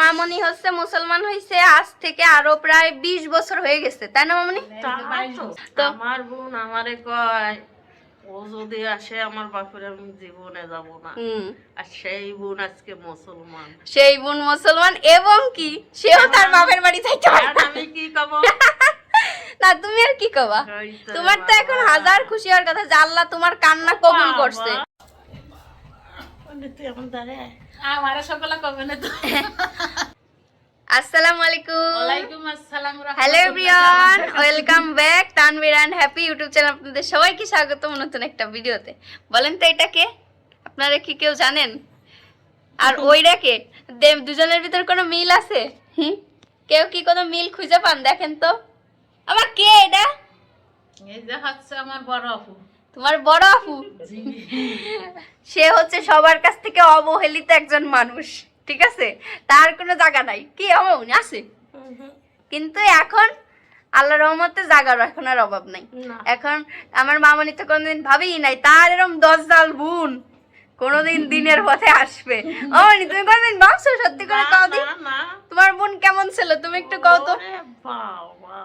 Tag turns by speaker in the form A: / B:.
A: মামনি হচ্ছে মুসলমান হইছে আজ থেকে আরো প্রায় 20 বছর হয়ে গেছে, তাই না মামনি?
B: তো আমার বোন আমারে কয় ও যদি আসে আমার বাপের আমি জীবনে যাব না। আর সেই বোন আজকে মুসলমান,
A: সেই বোন মুসলমান এবং কি সেও তার বাপের বাড়ি যাইতে পারে না।
B: আমি কি কব?
A: না তুমি আর কি কবা? তোমার তো এখন হাজার খুশি হওয়ার কথা যে আল্লাহ তোমার কান্না কবুল করছে।
B: তুই এখন দাঁড়ায় আমারে সকলে কবে না তো।
A: আসসালামু আলাইকুম।
B: ওয়ালাইকুম আসসালাম।
A: Hello everyone, welcome back Tanvir and happy YouTube channel. আপনাদের সবাইকে স্বাগতম নতুন একটা ভিডিওতে। বলেন তো এটা কে? আপনারা কি কেউ জানেন? আর ওইটা কে? দুজনের ভিতর কোনো মিল আছে? কেউ কি কোনো মিল খুঁজে পান? দেখেন তো আবার কে এটা?
B: এই যে হচ্ছে আমার বড় আপু।
A: তোমার বড় আপু? সে হচ্ছে সবার কাছ থেকে অবহেলিত একজন মানুষ, ঠিক আছে? তার কোনো জায়গা নাই, কি অমন আছে, কিন্তু এখন আল্লাহর রহমতে জায়গার এখন আর অভাব নাই। এখন আমার মামনি তো কোনোদিন ভাবেই নাই তার এরকম 10 জাল বোন কোনোদিন দিনের পথে আসবে। মামনি তুমি কোনোদিন ভাবছো? সত্যি করে কও দি, তোমার বোন কেমন ছিল? তুমি একটু কও তো।
B: বাবা